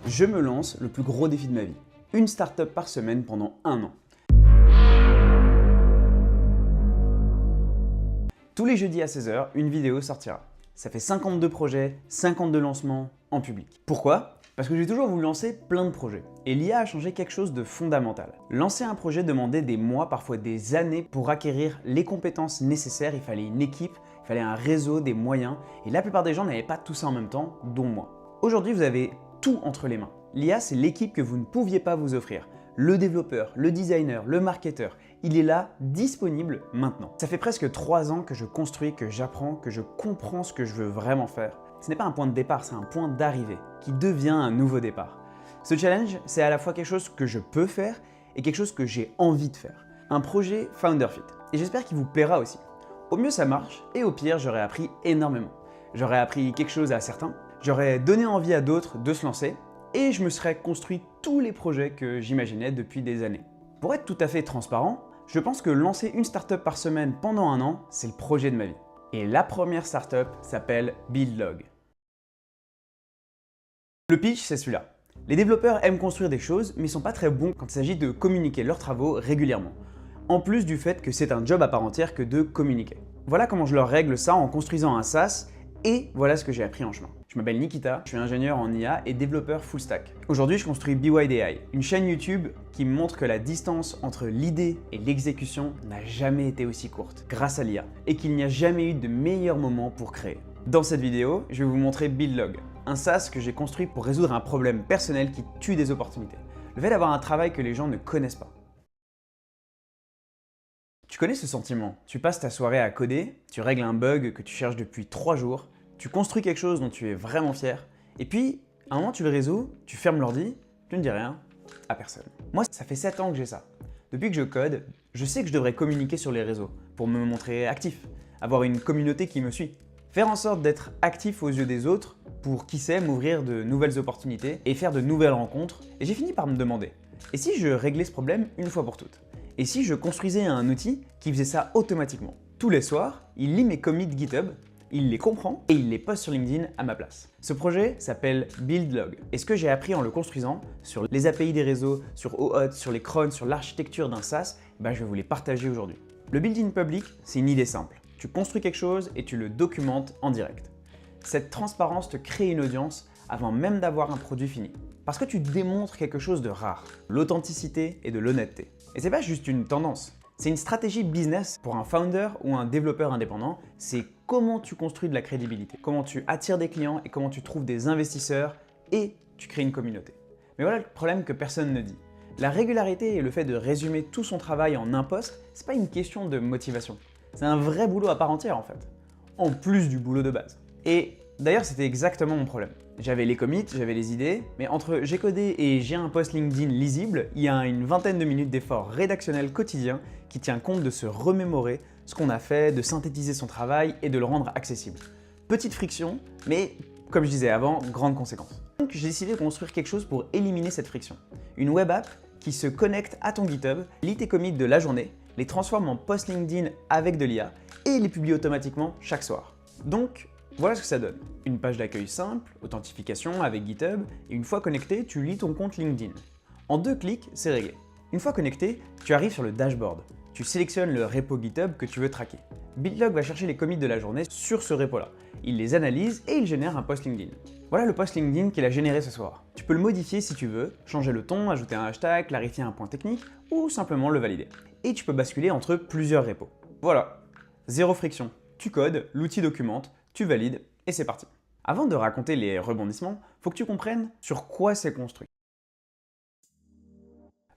Je me lance le plus gros défi de ma vie. Une startup par semaine pendant 1 an. Tous les jeudis à 16 h, une vidéo sortira. Ça fait 52 projets, 52 lancements en public. Pourquoi? Parce que j'ai toujours voulu lancer plein de projets. Et l'IA a changé quelque chose de fondamental. Lancer un projet demandait des mois, parfois des années pour acquérir les compétences nécessaires. Il fallait une équipe, il fallait un réseau, des moyens. Et la plupart des gens n'avaient pas tout ça en même temps, dont moi. Aujourd'hui, vous avez tout entre les mains. L'IA, c'est l'équipe que vous ne pouviez pas vous offrir. Le développeur, le designer, le marketeur, il est là, disponible maintenant. Ça fait presque 3 ans que je construis, que j'apprends, que je comprends ce que je veux vraiment faire. Ce n'est pas un point de départ, c'est un point d'arrivée qui devient un nouveau départ. Ce challenge, c'est à la fois quelque chose que je peux faire et quelque chose que j'ai envie de faire. Un projet Founder Fit. Et j'espère qu'il vous plaira aussi. Au mieux, ça marche et au pire, j'aurais appris énormément. J'aurais appris quelque chose à certains, j'aurais donné envie à d'autres de se lancer et je me serais construit tous les projets que j'imaginais depuis des années. Pour être tout à fait transparent, je pense que lancer une startup par semaine pendant 1 an, c'est le projet de ma vie. Et la première startup s'appelle BuildLog. Le pitch, c'est celui-là. Les développeurs aiment construire des choses, mais ils sont pas très bons quand il s'agit de communiquer leurs travaux régulièrement. En plus du fait que c'est un job à part entière que de communiquer. Voilà comment je leur règle ça en construisant un SaaS, et voilà ce que j'ai appris en chemin. Je m'appelle Nikita, je suis ingénieur en IA et développeur full stack. Aujourd'hui, je construis BYDI, une chaîne YouTube qui me montre que la distance entre l'idée et l'exécution n'a jamais été aussi courte grâce à l'IA et qu'il n'y a jamais eu de meilleur moment pour créer. Dans cette vidéo, je vais vous montrer BuildLog, un SaaS que j'ai construit pour résoudre un problème personnel qui tue des opportunités. Le fait d'avoir un travail que les gens ne connaissent pas. Tu connais ce sentiment? Tu passes ta soirée à coder, tu règles un bug que tu cherches depuis 3 jours, tu construis quelque chose dont tu es vraiment fier, et puis, à un moment tu le résous, tu fermes l'ordi, tu ne dis rien à personne. Moi, ça fait 7 ans que j'ai ça. Depuis que je code, je sais que je devrais communiquer sur les réseaux pour me montrer actif, avoir une communauté qui me suit. Faire en sorte d'être actif aux yeux des autres pour, qui sait, m'ouvrir de nouvelles opportunités et faire de nouvelles rencontres. Et j'ai fini par me demander, et si je réglais ce problème une fois pour toutes? Et si je construisais un outil qui faisait ça automatiquement? Tous les soirs, il lit mes commits GitHub, il les comprend et il les poste sur LinkedIn à ma place. Ce projet s'appelle BuildLog. Et ce que j'ai appris en le construisant sur les API des réseaux, sur OAuth, sur les cron, sur l'architecture d'un SaaS, je vais vous les partager aujourd'hui. Le build-in public, c'est une idée simple. Tu construis quelque chose et tu le documentes en direct. Cette transparence te crée une audience avant même d'avoir un produit fini. Parce que tu démontres quelque chose de rare, l'authenticité et de l'honnêteté. Et c'est pas juste une tendance, c'est une stratégie business pour un founder ou un développeur indépendant. C'est comment tu construis de la crédibilité, comment tu attires des clients et comment tu trouves des investisseurs et tu crées une communauté. Mais voilà le problème que personne ne dit. La régularité et le fait de résumer tout son travail en un post, c'est pas une question de motivation. C'est un vrai boulot à part entière en fait, en plus du boulot de base. Et d'ailleurs, c'était exactement mon problème. J'avais les commits, j'avais les idées, mais entre j'ai codé et j'ai un post LinkedIn lisible, il y a une vingtaine de minutes d'efforts rédactionnels quotidiens qui tient compte de se remémorer ce qu'on a fait, de synthétiser son travail et de le rendre accessible. Petite friction, mais comme je disais avant, grande conséquence. Donc j'ai décidé de construire quelque chose pour éliminer cette friction. Une web app qui se connecte à ton GitHub, lit tes commits de la journée, les transforme en post LinkedIn avec de l'IA et les publie automatiquement chaque soir. Donc, voilà ce que ça donne. Une page d'accueil simple, authentification avec GitHub, et une fois connecté, tu lis ton compte LinkedIn. En 2 clics, c'est réglé. Une fois connecté, tu arrives sur le dashboard. Tu sélectionnes le repo GitHub que tu veux traquer. BuildLog va chercher les commits de la journée sur ce repo-là. Il les analyse et il génère un post LinkedIn. Voilà le post LinkedIn qu'il a généré ce soir. Tu peux le modifier si tu veux, changer le ton, ajouter un hashtag, clarifier un point technique ou simplement le valider. Et tu peux basculer entre plusieurs repos. Voilà, zéro friction. Tu codes, l'outil documente, tu valides et c'est parti. Avant de raconter les rebondissements, faut que tu comprennes sur quoi c'est construit.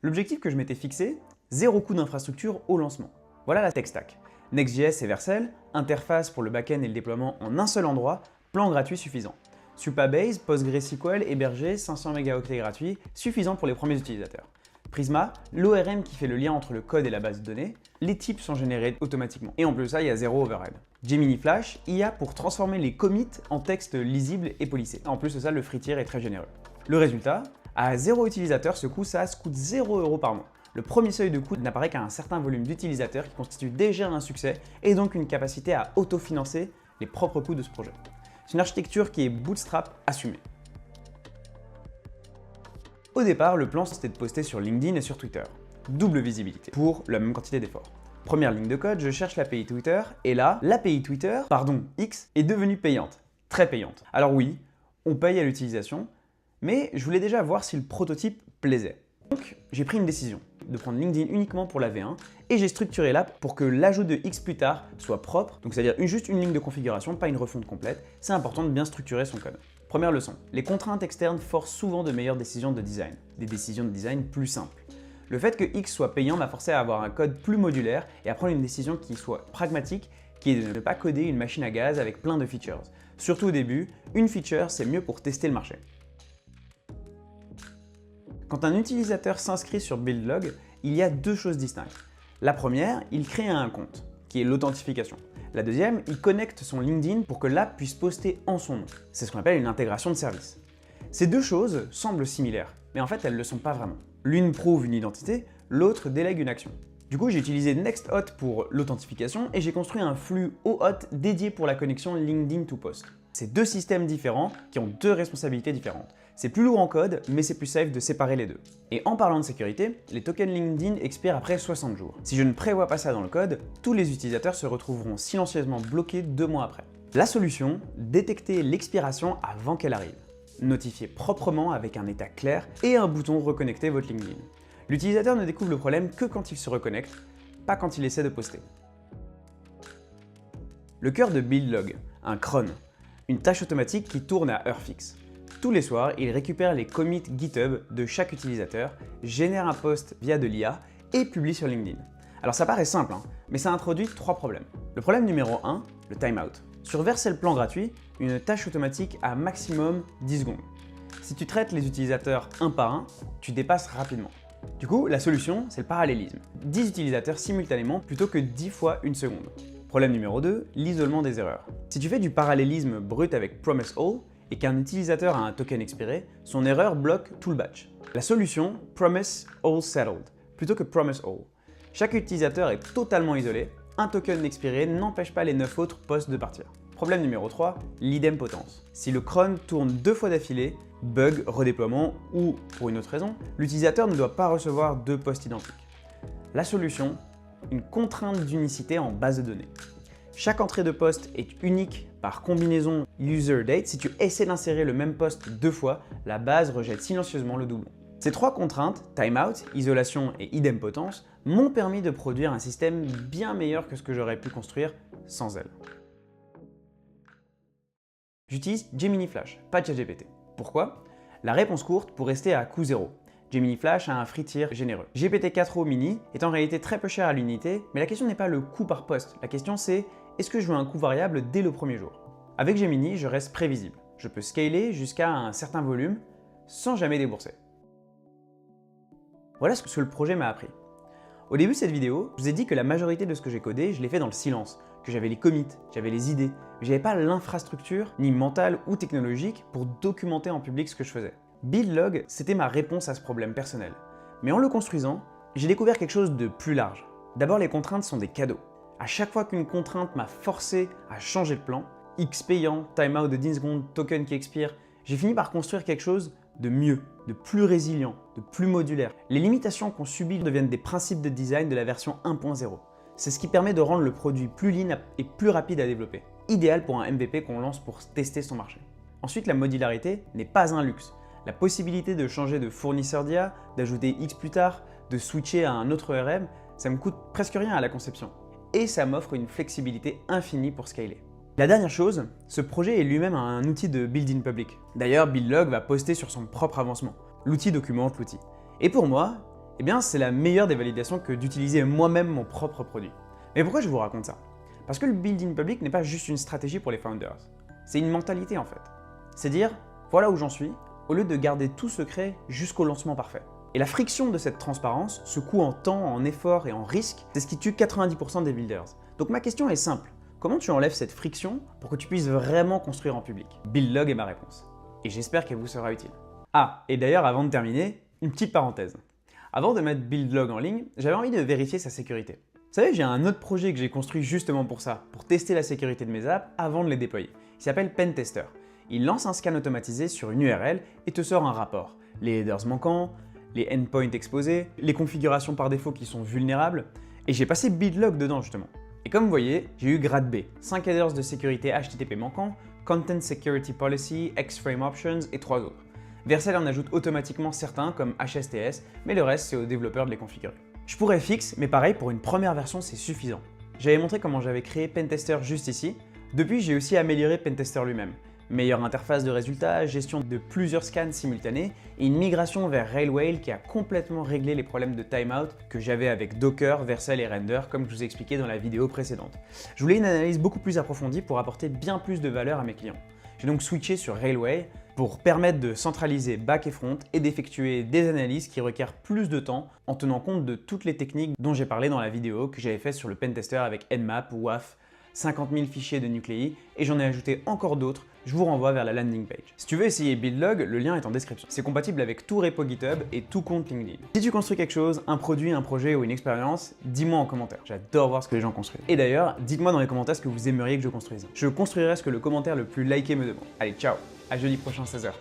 L'objectif que je m'étais fixé, 0 coût d'infrastructure au lancement. Voilà la tech stack. Next.js et Vercel, interface pour le back-end et le déploiement en un seul endroit, plan gratuit suffisant. Supabase, PostgreSQL hébergé, 500 mégaoctets gratuits, suffisant pour les premiers utilisateurs. Prisma, l'ORM qui fait le lien entre le code et la base de données, les types sont générés automatiquement. Et en plus de ça, il y a 0 overhead. Gemini Flash, IA pour transformer les commits en texte lisible et polissé. En plus de ça, le free tier est très généreux. Le résultat, à 0 utilisateur, ce coût SaaS coûte 0 € par mois. Le premier seuil de coût n'apparaît qu'à un certain volume d'utilisateurs qui constitue déjà un succès et donc une capacité à autofinancer les propres coûts de ce projet. C'est une architecture qui est bootstrap assumée. Au départ, le plan c'était de poster sur LinkedIn et sur Twitter. Double visibilité pour la même quantité d'efforts. Première ligne de code, je cherche l'API Twitter et là, l'API Twitter, pardon, X, est devenue payante. Très payante. Alors oui, on paye à l'utilisation, mais je voulais déjà voir si le prototype plaisait. Donc, j'ai pris une décision de prendre LinkedIn uniquement pour la V1 et j'ai structuré l'app pour que l'ajout de X plus tard soit propre, donc c'est-à-dire juste une ligne de configuration, pas une refonte complète. C'est important de bien structurer son code. Première leçon, les contraintes externes forcent souvent de meilleures décisions de design, des décisions de design plus simples. Le fait que X soit payant m'a forcé à avoir un code plus modulaire et à prendre une décision qui soit pragmatique, qui est de ne pas coder une machine à gaz avec plein de features. Surtout au début, une feature c'est mieux pour tester le marché. Quand un utilisateur s'inscrit sur BuildLog, il y a deux choses distinctes. La première, il crée un compte, qui est l'authentification. La deuxième, il connecte son LinkedIn pour que l'app puisse poster en son nom. C'est ce qu'on appelle une intégration de service. Ces deux choses semblent similaires, mais en fait elles ne le sont pas vraiment. L'une prouve une identité, l'autre délègue une action. Du coup, j'ai utilisé NextHot pour l'authentification et j'ai construit un flux OAuth dédié pour la connexion LinkedIn to Post. C'est deux systèmes différents qui ont deux responsabilités différentes. C'est plus lourd en code, mais c'est plus safe de séparer les deux. Et en parlant de sécurité, les tokens LinkedIn expirent après 60 jours. Si je ne prévois pas ça dans le code, tous les utilisateurs se retrouveront silencieusement bloqués 2 mois après. La solution, détecter l'expiration avant qu'elle arrive. Notifier proprement avec un état clair et un bouton reconnecter votre LinkedIn. L'utilisateur ne découvre le problème que quand il se reconnecte, pas quand il essaie de poster. Le cœur de BuildLog, un cron, une tâche automatique qui tourne à heure fixe. Tous les soirs, il récupère les commits GitHub de chaque utilisateur, génère un post via de l'IA et publie sur LinkedIn. Alors ça paraît simple, mais ça introduit 3 problèmes. Le problème numéro 1, le timeout. Sur Vercel Plan gratuit, une tâche automatique a maximum 10 secondes. Si tu traites les utilisateurs un par un, tu dépasses rapidement. Du coup, la solution, c'est le parallélisme. 10 utilisateurs simultanément plutôt que 10 fois une seconde. Problème numéro 2, l'isolement des erreurs. Si tu fais du parallélisme brut avec Promise All, et qu'un utilisateur a un token expiré, son erreur bloque tout le batch. La solution, Promise All Settled, plutôt que Promise All. Chaque utilisateur est totalement isolé, un token expiré n'empêche pas les 9 autres posts de partir. Problème numéro 3, l'idempotence. Si le cron tourne 2 fois d'affilée, bug, redéploiement ou pour une autre raison, l'utilisateur ne doit pas recevoir 2 posts identiques. La solution, une contrainte d'unicité en base de données. Chaque entrée de poste est unique par combinaison user-date. Si tu essaies d'insérer le même poste 2 fois, la base rejette silencieusement le doublon. Ces 3 contraintes, timeout, isolation et idempotence, m'ont permis de produire un système bien meilleur que ce que j'aurais pu construire sans elles. J'utilise Gemini Flash, pas ChatGPT. Pourquoi? La réponse courte pour rester à coût zéro. Gemini Flash a un free tier généreux. GPT-4o mini est en réalité très peu cher à l'unité, mais la question n'est pas le coût par poste. La question c'est, est-ce que je veux un coût variable dès le premier jour? Avec Gemini, je reste prévisible. Je peux scaler jusqu'à un certain volume sans jamais débourser. Voilà ce que le projet m'a appris. Au début de cette vidéo, je vous ai dit que la majorité de ce que j'ai codé, je l'ai fait dans le silence, que j'avais les commits, j'avais les idées, mais j'avais pas l'infrastructure, ni mentale ou technologique, pour documenter en public ce que je faisais. BuildLog, c'était ma réponse à ce problème personnel. Mais en le construisant, j'ai découvert quelque chose de plus large. D'abord, les contraintes sont des cadeaux. À chaque fois qu'une contrainte m'a forcé à changer de plan, X payant, timeout de 10 secondes, token qui expire, j'ai fini par construire quelque chose de mieux, de plus résilient, de plus modulaire. Les limitations qu'on subit deviennent des principes de design de la version 1.0. C'est ce qui permet de rendre le produit plus lean et plus rapide à développer. Idéal pour un MVP qu'on lance pour tester son marché. Ensuite, la modularité n'est pas un luxe. La possibilité de changer de fournisseur d'IA, d'ajouter X plus tard, de switcher à un autre RM, ça me coûte presque rien à la conception. Et ça m'offre une flexibilité infinie pour scaler. La dernière chose, ce projet est lui-même un outil de build-in public. D'ailleurs, BuildLog va poster sur son propre avancement. L'outil documente l'outil. Et pour moi, c'est la meilleure des validations que d'utiliser moi-même mon propre produit. Mais pourquoi je vous raconte ça? Parce que le build-in public n'est pas juste une stratégie pour les founders. C'est une mentalité en fait. C'est dire, voilà où j'en suis, au lieu de garder tout secret jusqu'au lancement parfait. Et la friction de cette transparence, ce coût en temps, en effort et en risque, c'est ce qui tue 90% des builders. Donc ma question est simple. Comment tu enlèves cette friction pour que tu puisses vraiment construire en public? BuildLog est ma réponse. Et j'espère qu'elle vous sera utile. Ah, et d'ailleurs avant de terminer, une petite parenthèse. Avant de mettre BuildLog en ligne, j'avais envie de vérifier sa sécurité. Vous savez, j'ai un autre projet que j'ai construit justement pour ça, pour tester la sécurité de mes apps avant de les déployer. Il s'appelle Pentester. Il lance un scan automatisé sur une URL et te sort un rapport. les headers manquants, les endpoints exposés, les configurations par défaut qui sont vulnérables, et j'ai passé BitLog dedans justement. Et comme vous voyez, j'ai eu grade B, 5 headers de sécurité HTTP manquants, Content Security Policy, X-Frame Options et 3 autres. Vercel en ajoute automatiquement certains comme HSTS, mais le reste c'est aux développeurs de les configurer. Je pourrais fixe, mais pareil, pour une première version c'est suffisant. J'avais montré comment j'avais créé Pentester juste ici. Depuis, j'ai aussi amélioré Pentester lui-même. Meilleure interface de résultats, gestion de plusieurs scans simultanés et une migration vers Railwhale qui a complètement réglé les problèmes de timeout que j'avais avec Docker, Vercel et Render comme je vous ai expliqué dans la vidéo précédente. Je voulais une analyse beaucoup plus approfondie pour apporter bien plus de valeur à mes clients. J'ai donc switché sur Railway pour permettre de centraliser back et front et d'effectuer des analyses qui requièrent plus de temps en tenant compte de toutes les techniques dont j'ai parlé dans la vidéo que j'avais faite sur le Pentester avec Nmap, WAF, 50 000 fichiers de nucléi et j'en ai ajouté encore d'autres, je vous renvoie vers la landing page. Si tu veux essayer BitLog, le lien est en description. C'est compatible avec tout repo GitHub et tout compte LinkedIn. Si tu construis quelque chose, un produit, un projet ou une expérience, dis-moi en commentaire. J'adore voir ce que les gens construisent. Et d'ailleurs, dites-moi dans les commentaires ce que vous aimeriez que je construise. Je construirai ce que le commentaire le plus liké me demande. Allez, ciao, à jeudi prochain 16h.